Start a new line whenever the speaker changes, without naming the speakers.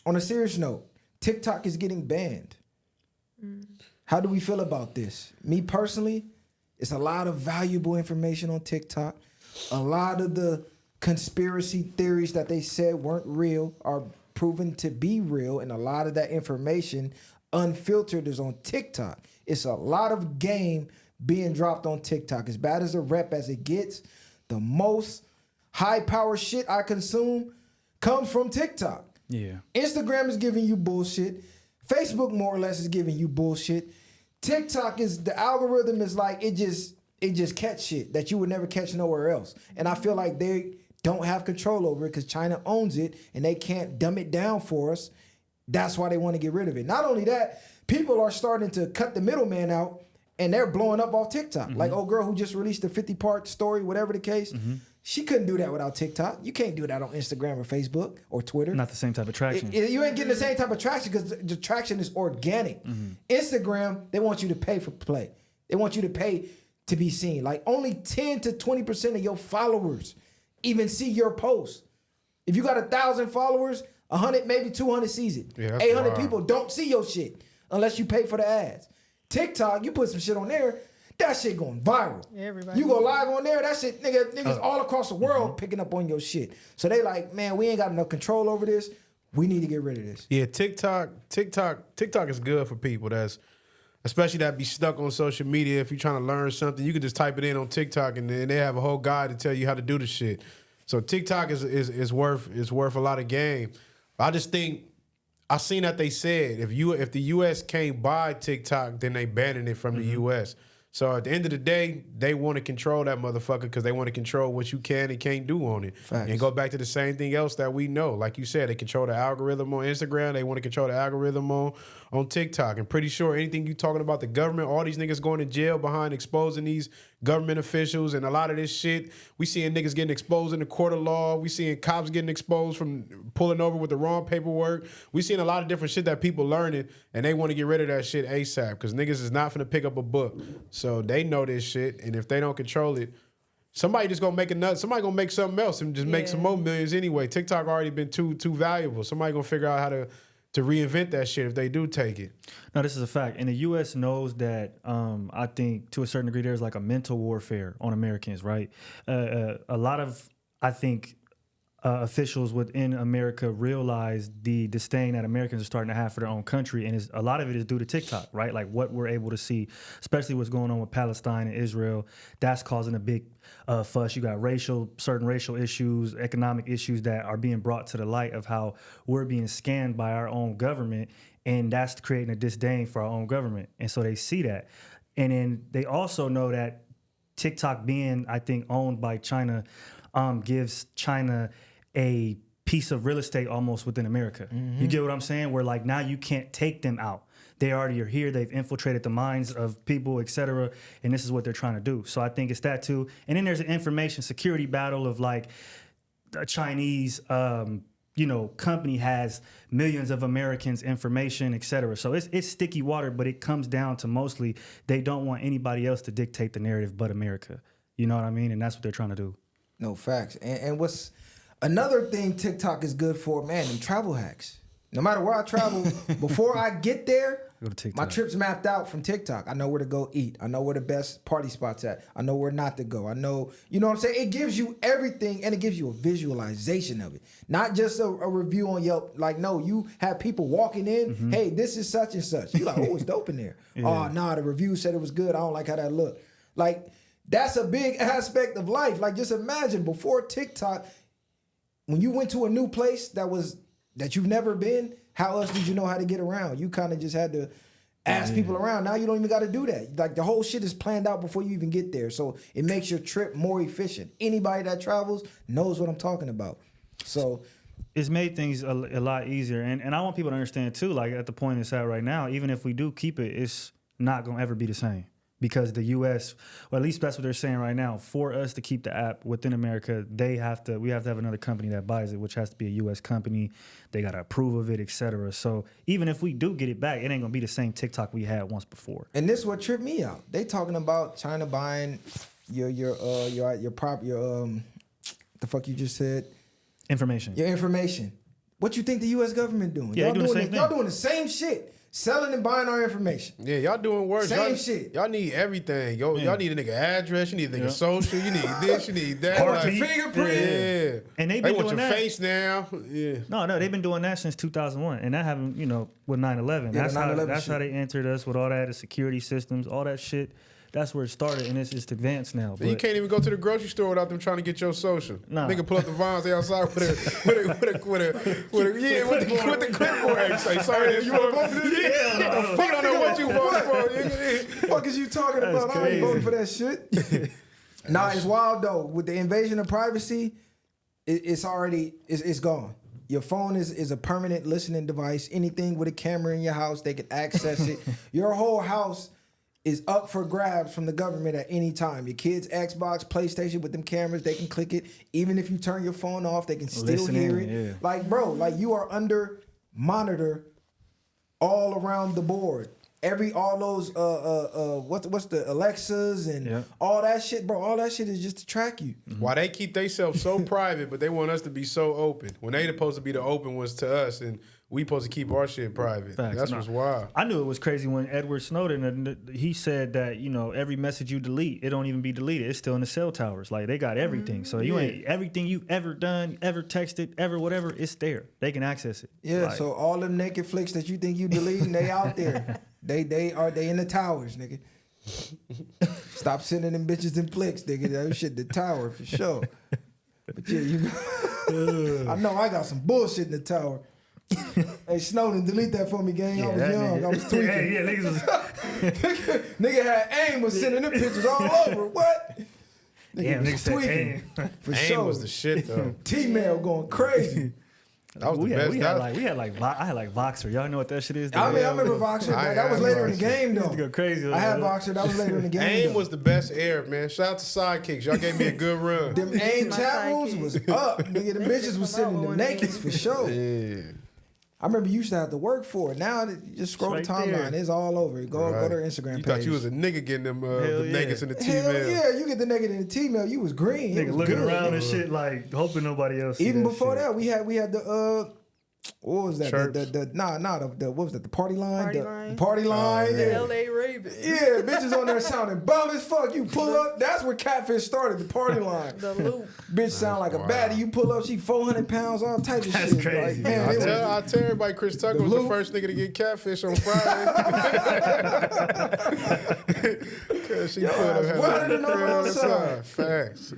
On a serious note, TikTok is getting banned. How do we feel about this? Me personally, it's a lot of valuable information on TikTok. A lot of the conspiracy theories that they said weren't real are proven to be real, and a lot of that information unfiltered is on TikTok. It's a lot of game being dropped on TikTok. As bad as a rep as it gets, the most high power shit I consume comes from TikTok.
Yeah.
Instagram is giving you bullshit. Facebook more or less is giving you bullshit. TikTok is the algorithm is like it just catch shit that you would never catch nowhere else. And I feel like they don't have control over it because China owns it and they can't dumb it down for us. That's why they want to get rid of it. Not only that, people are starting to cut the middleman out and they're blowing up off TikTok. Like old girl who just released a 50-part story, whatever the case. She couldn't do that without TikTok. You can't do that on Instagram or Facebook or Twitter.
Not the same type of traction.
You ain't getting the same type of traction because the traction is organic. Instagram, they want you to pay for play. They want you to pay to be seen. Like only 10 to 20% of your followers even see your post. If you got 1,000 followers, 100, maybe 200 sees it.
Yeah, that's
800
wild.
people don't see your shit unless you pay for the ads. TikTok, you put some shit on there, that shit going viral.
Everybody.
You go live on there, that shit, niggas all across the world picking up on your shit. So they like, man, we ain't got enough control over this. We need to get rid of this.
Yeah, TikTok is good for people especially that be stuck on social media. If you're trying to learn something, you can just type it in on TikTok and then they have a whole guide to tell you how to do the shit. So TikTok is worth a lot of game. I just think I seen that they said if the US can't buy TikTok, then they banning it from the US. So at the end of the day, they want to control that motherfucker because they want to control what you can and can't do on it.
Facts.
And go back to the same thing else that we know. Like you said, they control the algorithm on Instagram. They want to control the algorithm on TikTok. I'm pretty sure anything you talking about the government, all these niggas going to jail behind exposing these government officials and a lot of this shit. We seeing niggas getting exposed in the court of law. We seeing cops getting exposed from pulling over with the wrong paperwork. We seeing a lot of different shit that people learning and they want to get rid of that shit ASAP because niggas is not finna pick up a book. So they know this shit, and if they don't control it, somebody just gonna make somebody gonna make something else and just make some more millions anyway. TikTok already been too valuable. Somebody gonna figure out how to reinvent that shit if they do take it.
No, this is a fact. And the U.S. knows that, I think, to a certain degree, there's like a mental warfare on Americans, right? A lot of, I think, officials within America realize the disdain that Americans are starting to have for their own country, and a lot of it is due to TikTok, right? Like what we're able to see, especially what's going on with Palestine and Israel, that's causing a big fuss. You got certain racial issues, economic issues that are being brought to the light of how we're being scanned by our own government, and that's creating a disdain for our own government. And so they see that. And then they also know that TikTok being, I think, owned by China gives China a piece of real estate almost within America. You get what I'm saying? Where like now you can't take them out. They already are here. They've infiltrated the minds of people, et cetera, and this is what they're trying to do. So I think it's that too. And then there's an information security battle of like a Chinese company has millions of Americans' information, et cetera. So it's sticky water, but it comes down to mostly they don't want anybody else to dictate the narrative but America. You know what I mean? And that's what they're trying to do.
No, facts. And what's another thing TikTok is good for, man, them travel hacks. No matter where I travel, before I get there,
Go to TikTok.
my trip's mapped out from TikTok. I know where to go eat. I know where the best party spots at. I know where not to go. I know, you know what I'm saying? It gives you everything, and it gives you a visualization of it. Not just a review on Yelp. Like, no, you have people walking in, hey, this is such and such. You're like, oh, it's dope in there. Oh, nah, the review said it was good. I don't like how that looked. Like, that's a big aspect of life. Like, just imagine before TikTok, when you went to a new place that you've never been, how else did you know how to get around? You kind of just had to ask people around. Now you don't even got to do that. Like the whole shit is planned out before you even get there. So it makes your trip more efficient. Anybody that travels knows what I'm talking about. So
it's made things a lot easier. And I want people to understand too, like at the point it's at right now, even if we do keep it, it's not going to ever be the same. Because the U.S., or at least that's what they're saying right now, for us to keep the app within America, we have to have another company that buys it, which has to be a U.S. company. They got to approve of it, et cetera. So even if we do get it back, it ain't going to be the same TikTok we had once before.
And this is what tripped me out. They talking about China buying the fuck you just said?
Information.
Your information. What you think the U.S. government doing?
Yeah,
y'all
they doing the
doing
same
y'all
thing.
doing the same shit, selling and buying our information.
Yeah, y'all doing work.
Same
y'all,
shit.
Y'all need everything. Y'all need a nigga address. You need a nigga
Yeah.
social. You need this. You need that.
Heartbeat.
Fingerprint.
Yeah.
And they
They
been
want
doing
your
that.
face now. Yeah.
No, they've been doing that since 2001, and that happened, with 9/11.
Yeah,
That's
the
how
9/11
that's how
shit.
they entered us with all that, the security systems, all that shit. That's where it started, and it's advanced now.
You
But
can't even go to the grocery store without them trying to get your social.
Nah.
Nigga pull up the Vons, they outside with the clipboard. Say, sorry, you want to vote for this?
Yeah,
Fuck, I don't know what you voted for.
The fuck is you talking about? I ain't
crazy.
voting for that shit. Nah, it's wild though. With the invasion of privacy, it's already it's gone. Your phone is a permanent listening device. Anything with a camera in your house, they can access it. Your whole house is up for grabs from the government at any time. Your kids' Xbox, PlayStation with them cameras, they can click it. Even if you turn your phone off, they can still
Listen
hear
in,
it.
yeah.
Like, bro, like you are under monitor all around the board. All those what's the Alexas and
Yeah.
all that shit, bro. All that shit is just to track you.
Why they keep themselves so private, but they want us to be so open. When they supposed to be the open ones to us, and we supposed to keep our shit private.
Facts.
That's
Nah.
what's wild.
I knew it was crazy when Edward Snowden, he said that, every message you delete, it don't even be deleted. It's still in the cell towers. Like, they got everything. So you ain't, everything you ever done, ever texted, ever whatever, it's there. They can access it.
Yeah,
Like,
so all them naked flicks that you think you deleting, they out there. They in the towers, nigga. Stop sending them bitches in flicks, nigga. That shit the tower for sure. But yeah, I know I got some bullshit in the tower. Hey Snowden, delete that for me, gang. I was
that
young.
nigga-
I was tweaking.
yeah, niggas was,
Nigga had aim was sending them pictures all over. What?
damn,
was
niggas said,
tweaking.
"Damn."
For
AIM
sure.
was the shit though.
T-mail going crazy.
That was
we
the
had,
best.
we
That-
had I had like Voxer. Y'all know what that shit is?
I remember Voxer.
I-
That was
I
later in the
Voxer.
game, though.
Used to go crazy.
I had Voxer. That was later in the game.
AIM
though.
was the best air, man. Shout out to Sidekicks. Y'all gave me a good run.
Them AIM
My
chat rooms
sidekick.
was up. Nigga, the bitches was sending them nakeds for sure.
Yeah.
I remember you used to have to work for it. Now you just scroll the
It's right
timeline.
there.
It's all over. Go to their Instagram
You
page.
thought you was a nigga getting them
Hell
the
yeah.
nakeds in the
Hell
T-mail.
yeah, you get the naked in the T-mail. You was green. It
Nigga
was
looking
good.
around and shit, like hoping nobody else. see
Even
that
before
shit.
that, we had the what was that?
Chirps.
The what was that? The party line.
Party
the
line.
party line.
The
yeah.
L.A. Ravens.
Yeah, bitches on there sounding bum as fuck. You pull up, that's where Catfish started, the party line.
The loop.
Bitch sound like a baddie. You pull up, she 400 pounds, all types of
That's
shit.
crazy.
Like, man,
I
it was,
tell everybody Chris Tucker
The
was
loop.
the first nigga to get catfish on Friday. Cause she put
I was
her
running
hand
on the
on the
outside.
Facts.